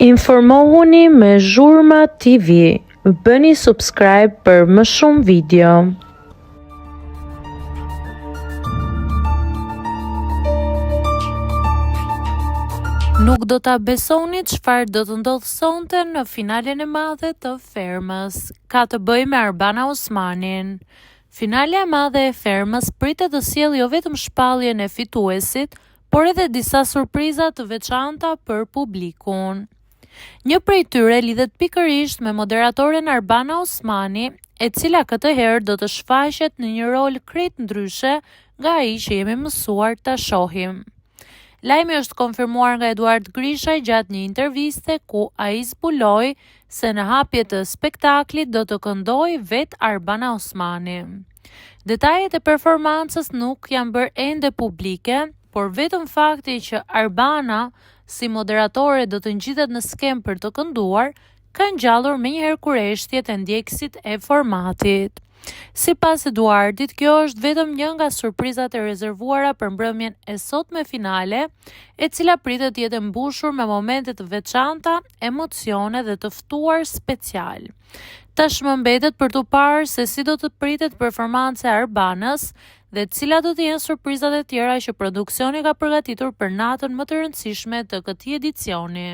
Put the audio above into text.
Informohuni me Zhurma TV. Bëni subscribe për më shumë video. Nuk do ta besoni çfarë do të ndodh sonte në finalen e madhe të Fermës. Ka të bëjë me Arbana Osmanin. Finalja e madhe e Fermës pritet të sjellë jo vetëm shpalljen e fituesit, por edhe disa surpriza të veçanta për publikun. Një prej tyre lidhet pikërisht me moderatoren Arbana Osmani, e cila këtë herë do të shfaqet në një rol krejt ndryshe nga ai që jemi mësuar ta shohim. Lajmi është konfirmuar nga Eduard Grisha gjatë një interviste ku ai zbuloi se në hapje të spektaklit do të këndojë vet Arbana Osmani. Detajet e performancës nuk janë bërë ende publike, por vetëm fakti që Arbana si moderatore do të ngjitet në skem për të kënduar, ka ngjallur menjëherë kurreshtjet e ndjekësit e formatit. Sipas Eduardit, kjo është vetëm një nga surprizat e rezervuara për mbrëmjen e sotme finale, e cila pritet të jetë mbushur me momente të veçanta, emocione dhe të ftuar special. Tashmë mbetet për të parë se si do të pritet performanca e Arbanës dhe cilat do të jenë surprizat e tjera që produksioni ka përgatitur për natën më të rëndësishme të këtij edicioni.